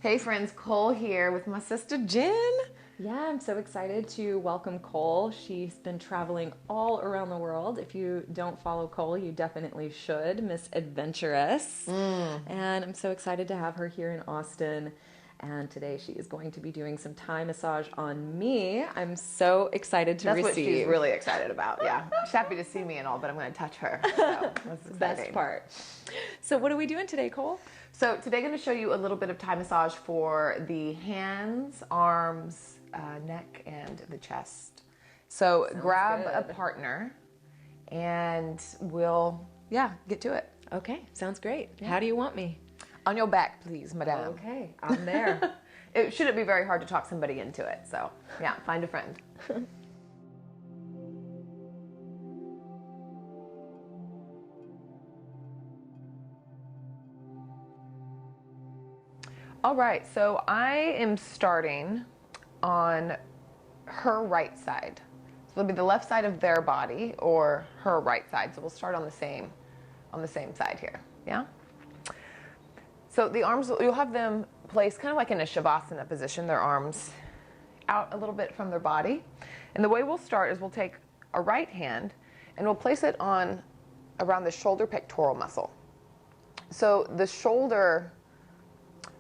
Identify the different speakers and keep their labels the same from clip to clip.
Speaker 1: Hey friends, Cole here with my sister Jen.
Speaker 2: Yeah, I'm so excited to welcome Cole. She's been traveling all around the world. If you don't follow Cole, you definitely should. Miss Adventurous. And I'm so excited to have her here in Austin. And today she is going to be doing some Thai massage on me. I'm so excited to receive.
Speaker 1: That's what she's really excited about, yeah. She's happy to see me and all, but I'm going to touch her. So that's exciting.
Speaker 2: Best part. So what are we doing today, Cole?
Speaker 1: So today I'm going to show you a little bit of Thai massage for the hands, arms, neck, and the chest. So grab a partner and we'll, get to it.
Speaker 2: Okay, sounds great. Yeah. How do you want me?
Speaker 1: On your back, please, madame.
Speaker 2: Okay, I'm there.
Speaker 1: It shouldn't be very hard to talk somebody into it. So, yeah, find a friend. All right, so I am starting on her right side. So it'll be the left side of their body or her right side. So we'll start on the same side here. Yeah? So the arms, you'll have them placed kind of like in a shavasana position, their arms out a little bit from their body. And the way we'll start is we'll take a right hand and we'll place it on around the shoulder pectoral muscle. So the shoulder,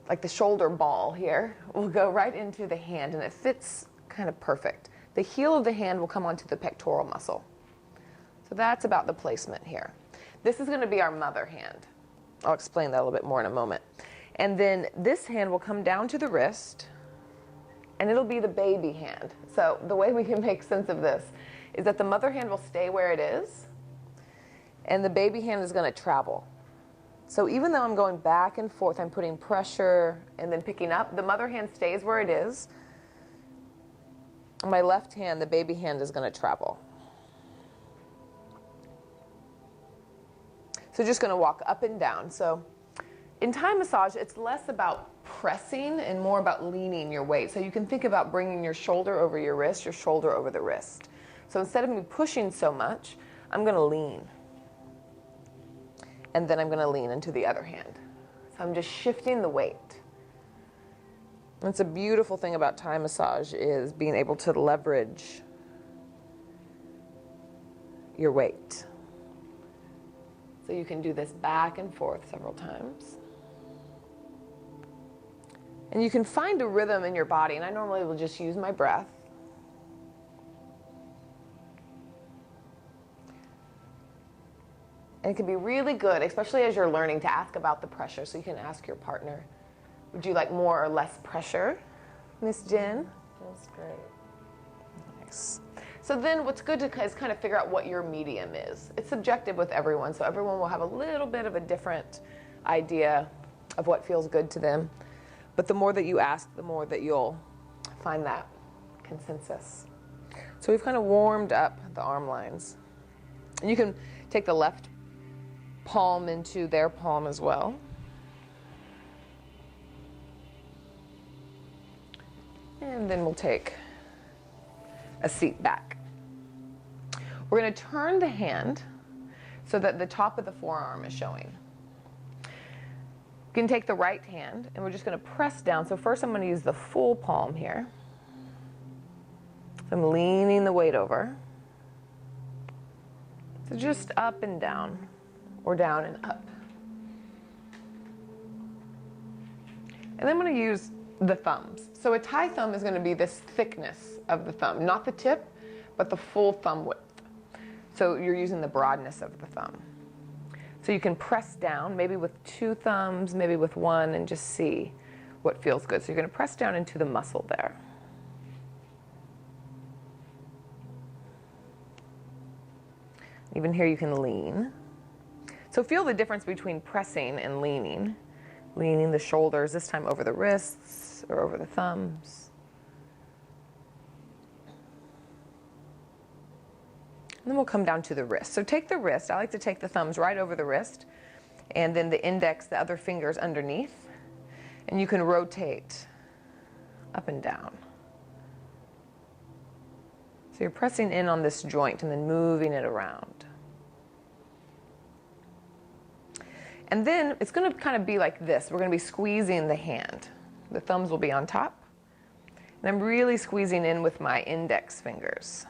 Speaker 1: like the shoulder ball here, will go right into the hand and it fits kind of perfect. The heel of the hand will come onto the pectoral muscle. So that's about the placement here. This is going to be our mother hand. I'll explain that a little bit more in a moment. And then this hand will come down to the wrist, and it'll be the baby hand. So the way we can make sense of this is that the mother hand will stay where it is, and the baby hand is going to travel. So even though I'm going back and forth, I'm putting pressure and then picking up, the mother hand stays where it is. On my left hand, the baby hand is going to travel. So just going to walk up and down. So in Thai massage, it's less about pressing and more about leaning your weight. So you can think about bringing your shoulder over your wrist, your shoulder over the wrist. So instead of me pushing so much, I'm going to lean. And then I'm going to lean into the other hand. So I'm just shifting the weight. That's a beautiful thing about Thai massage is being able to leverage your weight. So you can do this back and forth several times. And you can find a rhythm in your body, and I normally will just use my breath. And it can be really good, especially as you're learning, to ask about the pressure. So you can ask your partner, would you like more or less pressure, Miss Jen?
Speaker 2: Feels great.
Speaker 1: Nice. So then what's good to is kind of figure out what your medium is. It's subjective with everyone, so everyone will have a little bit of a different idea of what feels good to them. But the more that you ask, the more that you'll find that consensus. So we've kind of warmed up the arm lines. And you can take the left palm into their palm as well. And then we'll take a seat back. We're going to turn the hand so that the top of the forearm is showing. You can take the right hand and we're just going to press down. So first I'm going to use the full palm here. So I'm leaning the weight over. So just up and down, or down and up. And then I'm going to use the thumbs. So a Thai thumb is going to be this thickness of the thumb, not the tip, but the full thumb width. So you're using the broadness of the thumb. So you can press down, maybe with two thumbs, maybe with one, and just see what feels good. So you're going to press down into the muscle there. Even here you can lean. So feel the difference between pressing and leaning. Leaning the shoulders, this time over the wrists or over the thumbs. And then we'll come down to the wrist. So take the wrist. I like to take the thumbs right over the wrist and then the index, the other fingers underneath. And you can rotate up and down. So you're pressing in on this joint and then moving it around. And then it's going to kind of be like this. We're going to be squeezing the hand. The thumbs will be on top. And I'm really squeezing in with my index fingers.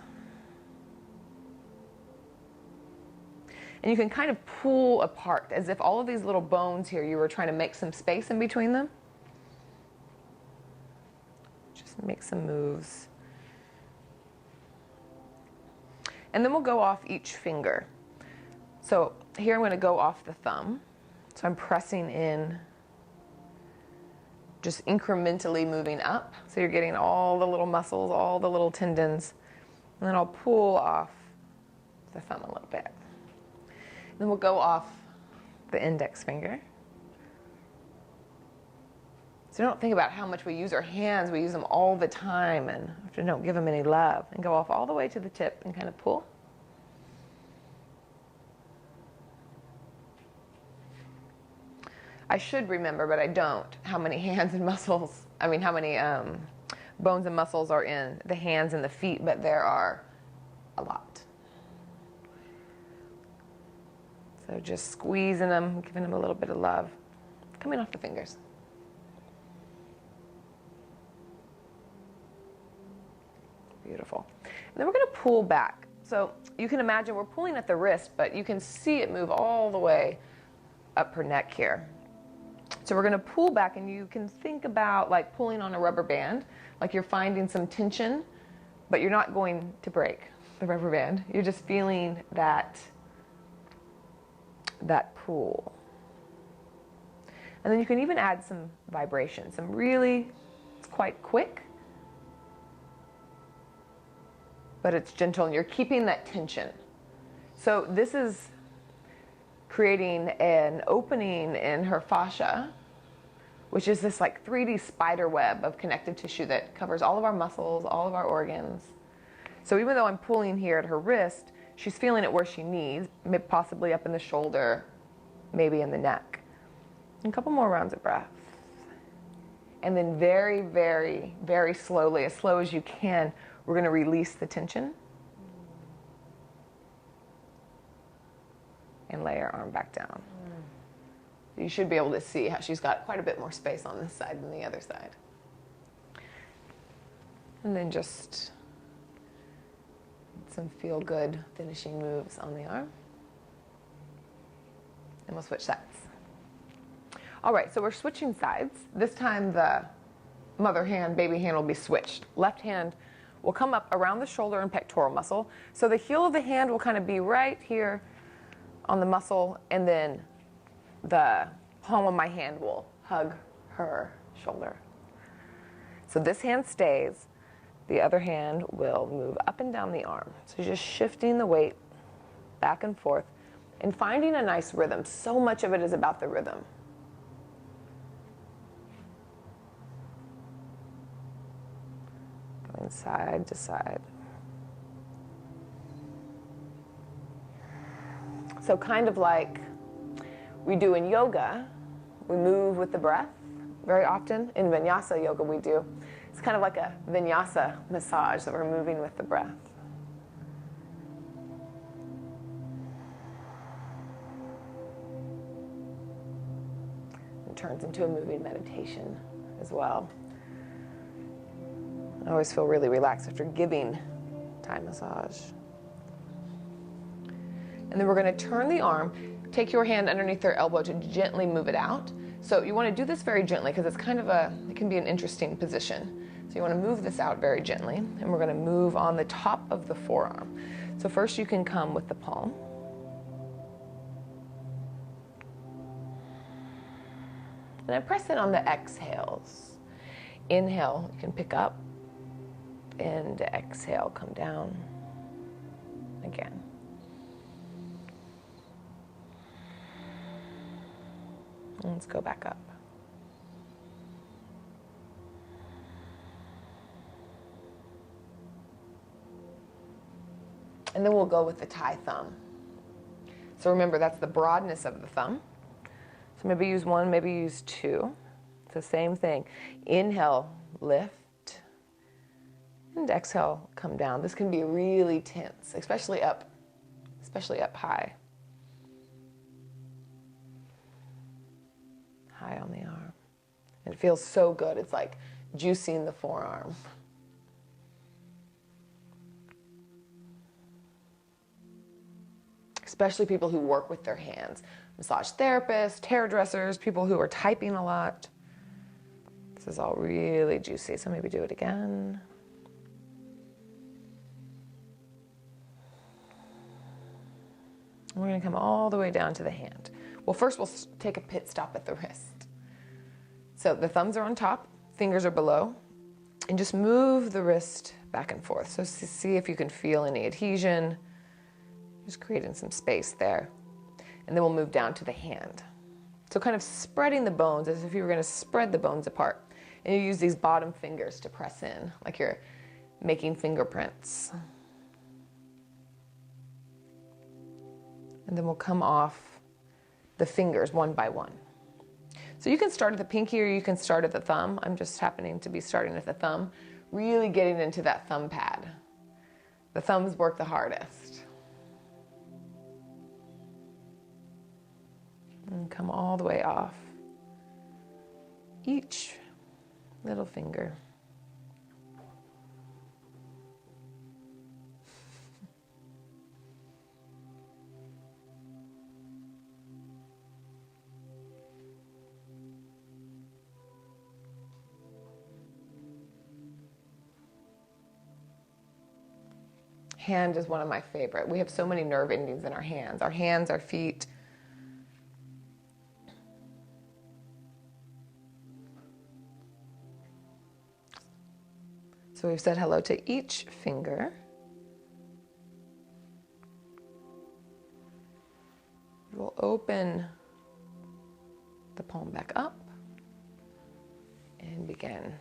Speaker 1: And you can kind of pull apart as if all of these little bones here, you were trying to make some space in between them. Just make some moves. And then we'll go off each finger. So here I'm going to go off the thumb. So I'm pressing in, just incrementally moving up. So you're getting all the little muscles, all the little tendons. And then I'll pull off the thumb a little bit. Then we'll go off the index finger. So don't think about how much we use our hands. We use them all the time and often don't give them any love. And go off all the way to the tip and kind of pull. I should remember, but I don't, how many hands and muscles, how many bones and muscles are in the hands and the feet, but there are a lot. So just squeezing them, giving them a little bit of love, coming off the fingers. Beautiful. And then we're going to pull back. So you can imagine we're pulling at the wrist, but you can see it move all the way up her neck here. So we're going to pull back, and you can think about like pulling on a rubber band, like you're finding some tension, but you're not going to break the rubber band. You're just feeling that pull. And then you can even add some vibration, some really, it's quite quick, but it's gentle, and you're keeping that tension. So this is creating an opening in her fascia, which is this like 3D spider web of connective tissue that covers all of our muscles, all of our organs. So even though I'm pulling here at her wrist, she's feeling it where she needs, maybe possibly up in the shoulder, maybe in the neck. And a couple more rounds of breath. And then very, very, very slowly, as slow as you can, we're going to release the tension. And lay her arm back down. You should be able to see how she's got quite a bit more space on this side than the other side. And then just some feel-good finishing moves on the arm. And we'll switch sides. All right, so we're switching sides. This time the mother hand, baby hand will be switched. Left hand will come up around the shoulder and pectoral muscle. So the heel of the hand will kind of be right here on the muscle, and then the palm of my hand will hug her shoulder. So this hand stays. The other hand will move up and down the arm. So just shifting the weight back and forth and finding a nice rhythm. So much of it is about the rhythm. Going side to side. So kind of like we do in yoga, we move with the breath very often. In vinyasa yoga we do. It's kind of like a vinyasa massage that we're moving with the breath. It turns into a moving meditation as well. I always feel really relaxed after giving Thai massage. And then we're going to turn the arm, take your hand underneath their elbow to gently move it out. So you want to do this very gently because it's kind of it can be an interesting position. So you want to move this out very gently, and we're going to move on the top of the forearm. So first you can come with the palm. And I press it on the exhales. Inhale, you can pick up, and exhale, come down again. And let's go back up. And then we'll go with the Thai thumb. So remember, that's the broadness of the thumb. So maybe use one, maybe use two. It's the same thing. Inhale, lift. And exhale, come down. This can be really tense, especially up high. High on the arm. And it feels so good. It's like juicing the forearm. Especially people who work with their hands. Massage therapists, hairdressers, people who are typing a lot. This is all really juicy, so maybe do it again. We're going to come all the way down to the hand. Well, first we'll take a pit stop at the wrist. So the thumbs are on top, fingers are below, and just move the wrist back and forth. So see if you can feel any adhesion. Just creating some space there. And then we'll move down to the hand. So kind of spreading the bones as if you were going to spread the bones apart. And you use these bottom fingers to press in, like you're making fingerprints. And then we'll come off the fingers one by one. So you can start at the pinky or you can start at the thumb. I'm just happening to be starting at the thumb, really getting into that thumb pad. The thumbs work the hardest. And come all the way off each little finger. Hand is one of my favorite. We have so many nerve endings in our hands, our feet. So we've said hello to each finger. We'll open the palm back up and begin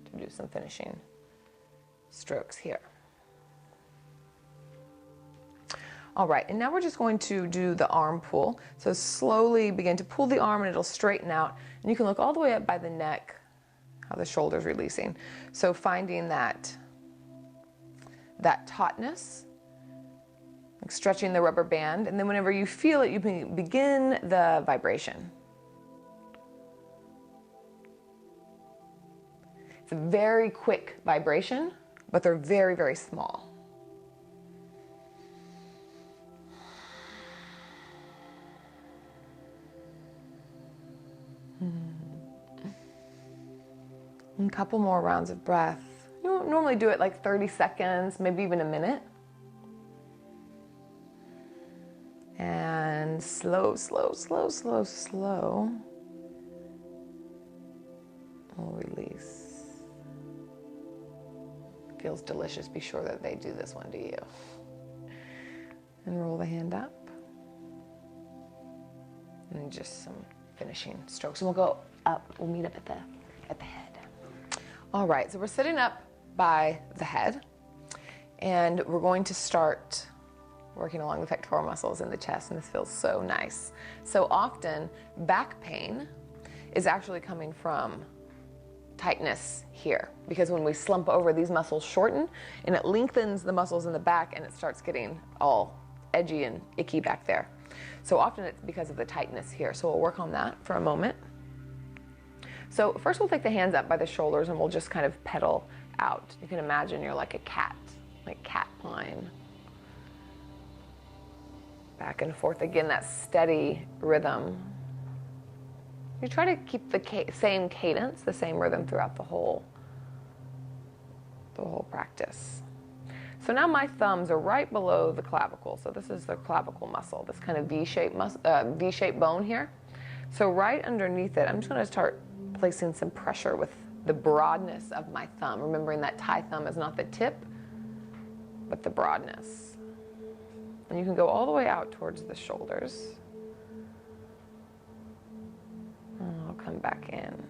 Speaker 1: to do some finishing strokes here. All right, and now we're just going to do the arm pull. So slowly begin to pull the arm and it'll straighten out. And you can look all the way up by the neck, how the shoulder's releasing. So finding that tautness, like stretching the rubber band, and then whenever you feel it, you begin the vibration. It's a very quick vibration, but they're very, very small. And a couple more rounds of breath. You don't normally do it like 30 seconds, maybe even a minute. And slow, slow, slow, slow, slow. We'll release. Feels delicious. Be sure that they do this one to you. And roll the hand up. And just some finishing strokes. And we'll go up. We'll meet up at the head. All right, so we're sitting up by the head, and we're going to start working along the pectoral muscles in the chest, and this feels so nice. So often, back pain is actually coming from tightness here, because when we slump over, these muscles shorten, and it lengthens the muscles in the back, and it starts getting all edgy and icky back there. So often it's because of the tightness here, so we'll work on that for a moment. So first we'll take the hands up by the shoulders and we'll just kind of pedal out. You can imagine you're like a cat, like cat pine. Back and forth again, that steady rhythm. You try to keep the same cadence, the same rhythm throughout the whole practice. So now my thumbs are right below the clavicle. So this is the clavicle muscle, this kind of V-shaped bone here. So right underneath it, I'm just going to start placing some pressure with the broadness of my thumb, remembering that Thai thumb is not the tip, but the broadness. And you can go all the way out towards the shoulders. And I'll come back in.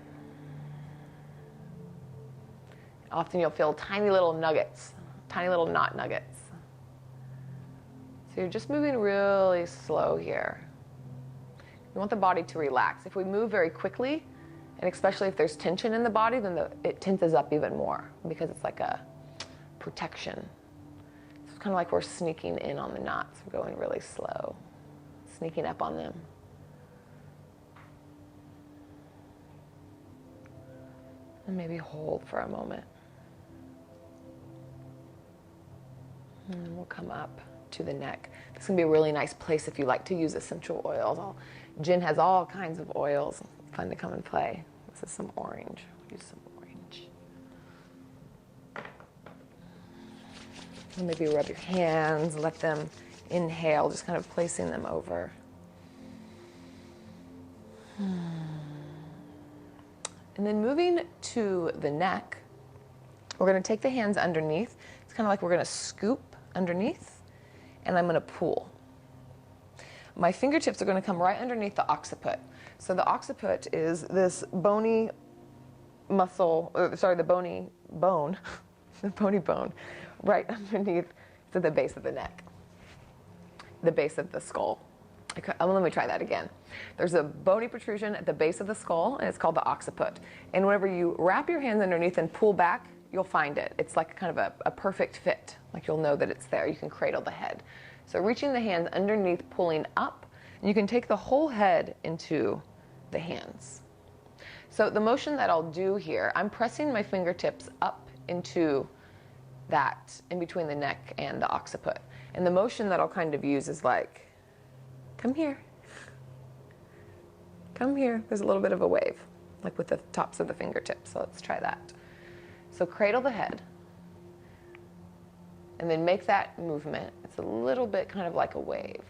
Speaker 1: Often you'll feel tiny little nuggets, tiny little knot nuggets. So you're just moving really slow here. You want the body to relax. If we move very quickly, and especially if there's tension in the body, then it tenses up even more because it's like a protection. So it's kind of like we're sneaking in on the knots. We're going really slow, sneaking up on them. And maybe hold for a moment. And we'll come up to the neck. This is going to be a really nice place if you like to use essential oils. Jen has all kinds of oils. Fun to come and play. This is some orange. Use some orange. And maybe rub your hands, let them inhale, just kind of placing them over. And then moving to the neck, we're going to take the hands underneath. It's kind of like we're going to scoop underneath, and I'm going to pull. My fingertips are going to come right underneath the occiput. So the occiput is this bony muscle, the bony bone, the bony bone, right underneath to the base of the neck, the base of the skull. Let me try that again. There's a bony protrusion at the base of the skull, and it's called the occiput. And whenever you wrap your hands underneath and pull back, you'll find it. It's like kind of a perfect fit. Like you'll know that it's there. You can cradle the head. So reaching the hands underneath, pulling up, and you can take the whole head into the hands. So the motion that I'll do here, I'm pressing my fingertips up into that, in between the neck and the occiput. And the motion that I'll kind of use is like, come here. Come here. There's a little bit of a wave, like with the tops of the fingertips. So let's try that. So cradle the head. And then make that movement. It's a little bit kind of like a wave.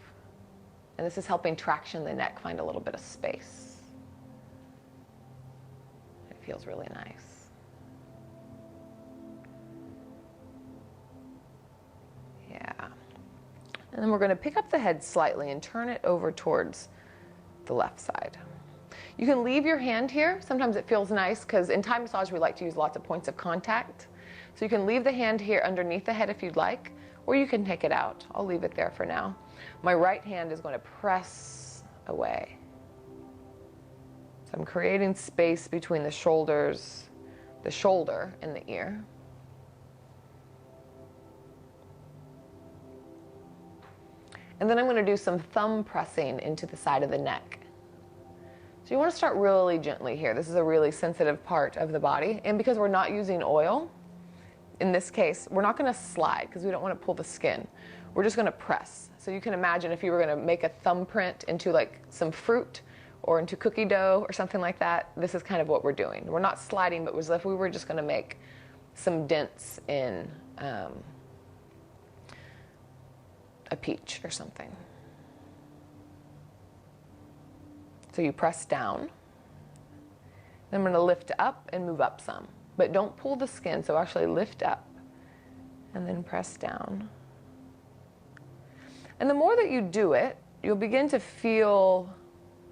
Speaker 1: And this is helping traction the neck, find a little bit of space. It feels really nice. Yeah. And then we're going to pick up the head slightly and turn it over towards the left side. You can leave your hand here. Sometimes it feels nice because in Thai massage we like to use lots of points of contact. So you can leave the hand here underneath the head if you'd like, or you can take it out. I'll leave it there for now. My right hand is going to press away. So I'm creating space between the shoulders, the shoulder and the ear. And then I'm going to do some thumb pressing into the side of the neck. So you want to start really gently here. This is a really sensitive part of the body. And because we're not using oil, in this case, we're not going to slide because we don't want to pull the skin. We're just going to press. So you can imagine if you were going to make a thumbprint into like some fruit or into cookie dough or something like that, this is kind of what we're doing. We're not sliding, but it was as if we were just going to make some dents in a peach or something. So you press down. Then I'm going to lift up and move up some. But don't pull the skin, so actually lift up and then press down. And the more that you do it, you'll begin to feel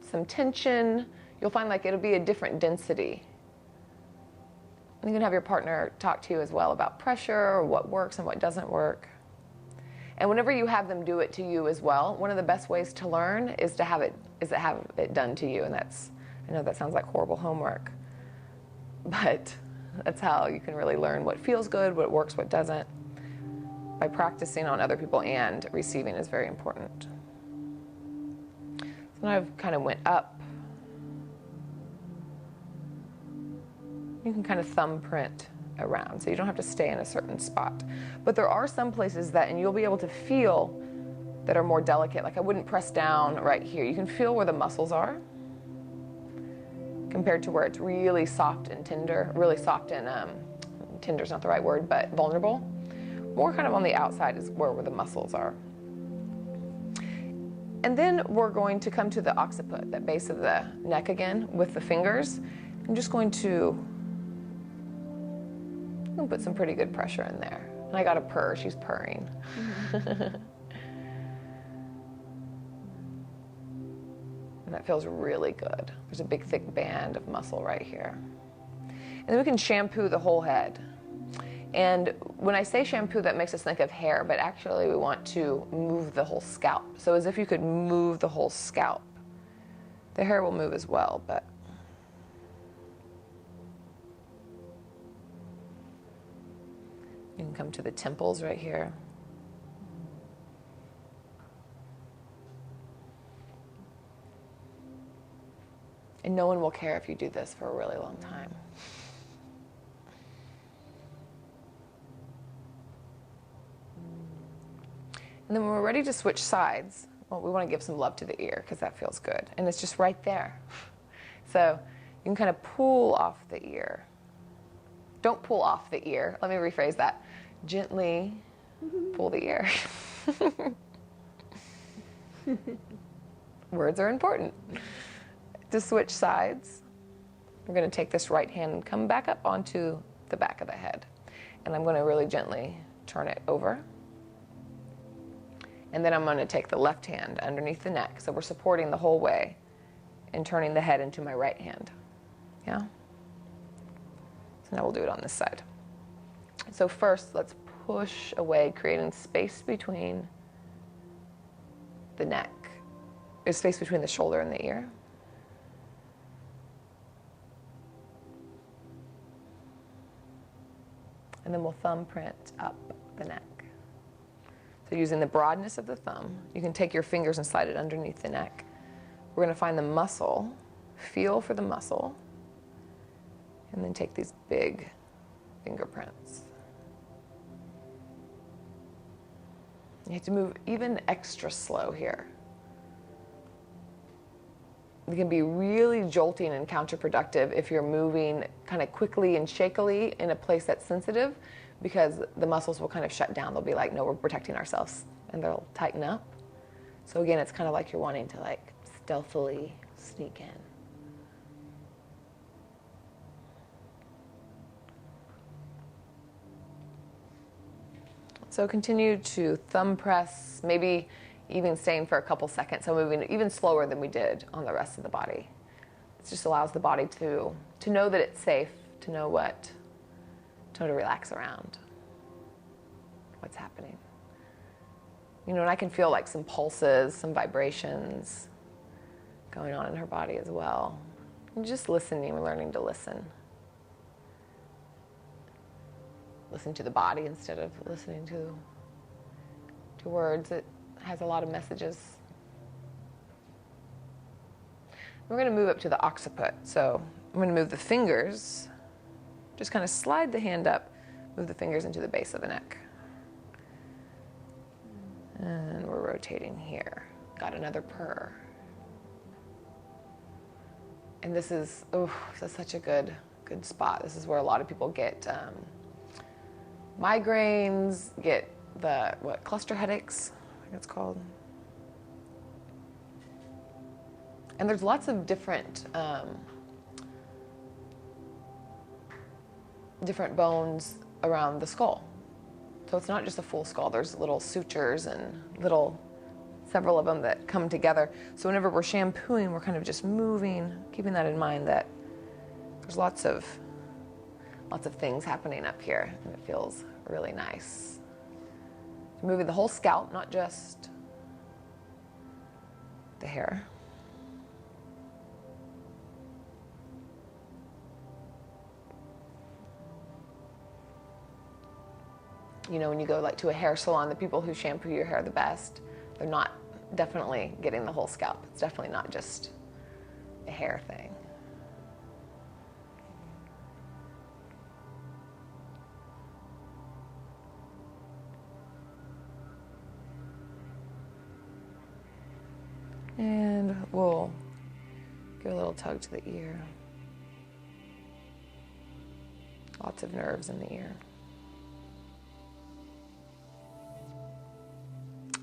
Speaker 1: some tension. You'll find like it'll be a different density. And you can have your partner talk to you as well about pressure or what works and what doesn't work. And whenever you have them do it to you as well, one of the best ways to learn is to have it done to you. And I know that sounds like horrible homework, but that's how you can really learn what feels good, what works, what doesn't. By practicing on other people and receiving is very important. So now I've kind of went up. You can kind of thumbprint around, so you don't have to stay in a certain spot. But there are some places that, and you'll be able to feel, that are more delicate. Like I wouldn't press down right here. You can feel where the muscles are compared to where it's really soft and tender, really soft and tender's not the right word, but vulnerable. More kind of on the outside is where the muscles are. And then we're going to come to the occiput, that base of the neck again, with the fingers. I'm just going to put some pretty good pressure in there. And I got a purr, she's purring. And that feels really good. There's a big thick band of muscle right here. And then we can shampoo the whole head. And when I say shampoo, that makes us think of hair, but actually we want to move the whole scalp. So as if you could move the whole scalp. The hair will move as well, but you can come to the temples right here. And no one will care if you do this for a really long time. And then when we're ready to switch sides, well, we want to give some love to the ear because that feels good. And it's just right there. So you can kind of pull off the ear. Don't pull off the ear. Let me rephrase that. Gently pull the ear. Words are important. To switch sides, we're going to take this right hand and come back up onto the back of the head. And I'm going to really gently turn it over. And then I'm going to take the left hand underneath the neck. So we're supporting the whole way and turning the head into my right hand. Yeah? So now we'll do it on this side. So first, let's push away, creating space between the neck. There's space between the shoulder and the ear. And then we'll thumbprint up the neck. So using the broadness of the thumb, you can take your fingers and slide it underneath the neck. We're going to find the muscle, feel for the muscle, and then take these big fingerprints. You have to move even extra slow here. It can be really jolting and counterproductive if you're moving kind of quickly and shakily in a place that's sensitive, because the muscles will kind of shut down. They'll be like, no, we're protecting ourselves, and they'll tighten up. So again, it's kind of like you're wanting to like stealthily sneak in. So continue to thumb press, maybe even staying for a couple seconds, so moving even slower than we did on the rest of the body. It just allows the body to know that it's safe, to know to relax around what's happening. You know, and I can feel like some pulses, some vibrations going on in her body as well. And just listening, we're learning to listen. Listen to the body instead of listening to words. It has a lot of messages. We're going to move up to the occiput. So I'm going to move the fingers, just kind of slide the hand up, move the fingers into the base of the neck. And we're rotating here. Got another purr. And this is such a good spot. This is where a lot of people get migraines, get cluster headaches, I think it's called. And there's lots of different different around the skull. So it's not just a full skull. There's little sutures and several of them that come together. So whenever we're shampooing, we're kind of just moving, keeping that in mind that there's lots of things happening up here, and it feels really nice. Moving the whole scalp, not just the hair. You know, when you go like to a hair salon, the people who shampoo your hair the best, they're not definitely getting the whole scalp. It's definitely not just a hair thing. And we'll give a little tug to the ear. Lots of nerves in the ear.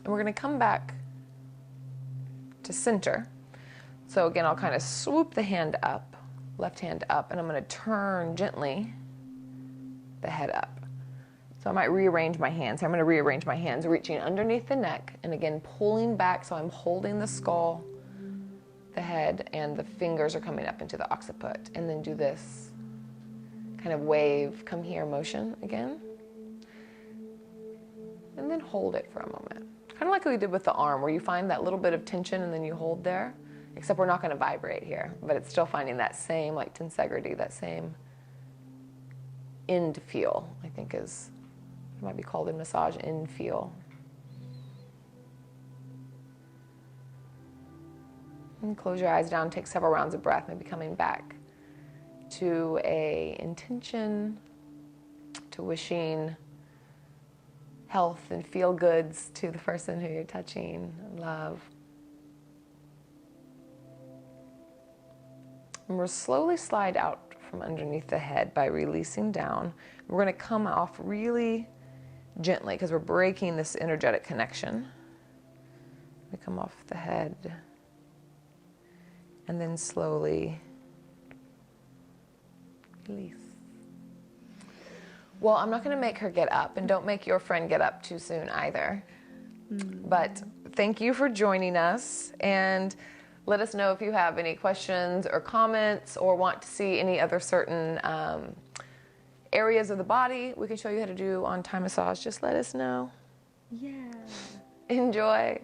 Speaker 1: And we're going to come back to center. So again, I'll kind of swoop the hand up, left hand up, and I'm going to turn gently the head up. So I might rearrange my hands. So I'm going to rearrange my hands, reaching underneath the neck, and again, pulling back, so I'm holding the skull, the head, and the fingers are coming up into the occiput. And then do this kind of wave, come here motion again. And then hold it for a moment. Kind of like what we did with the arm, where you find that little bit of tension and then you hold there, except we're not going to vibrate here, but it's still finding that same like tensegrity, that same end feel, I think it might be called in massage, end feel. And close your eyes down, take several rounds of breath, maybe coming back to a intention, to wishing health and feel goods to the person who you're touching. Love. And we'll slowly slide out from underneath the head by releasing down. We're going to come off really gently because we're breaking this energetic connection. We come off the head and then slowly release. Well, I'm not going to make her get up, and don't make your friend get up too soon either. But thank you for joining us, and let us know if you have any questions or comments or want to see any other certain areas of the body we can show you how to do on Thai massage. Just let us know.
Speaker 2: Yeah.
Speaker 1: Enjoy.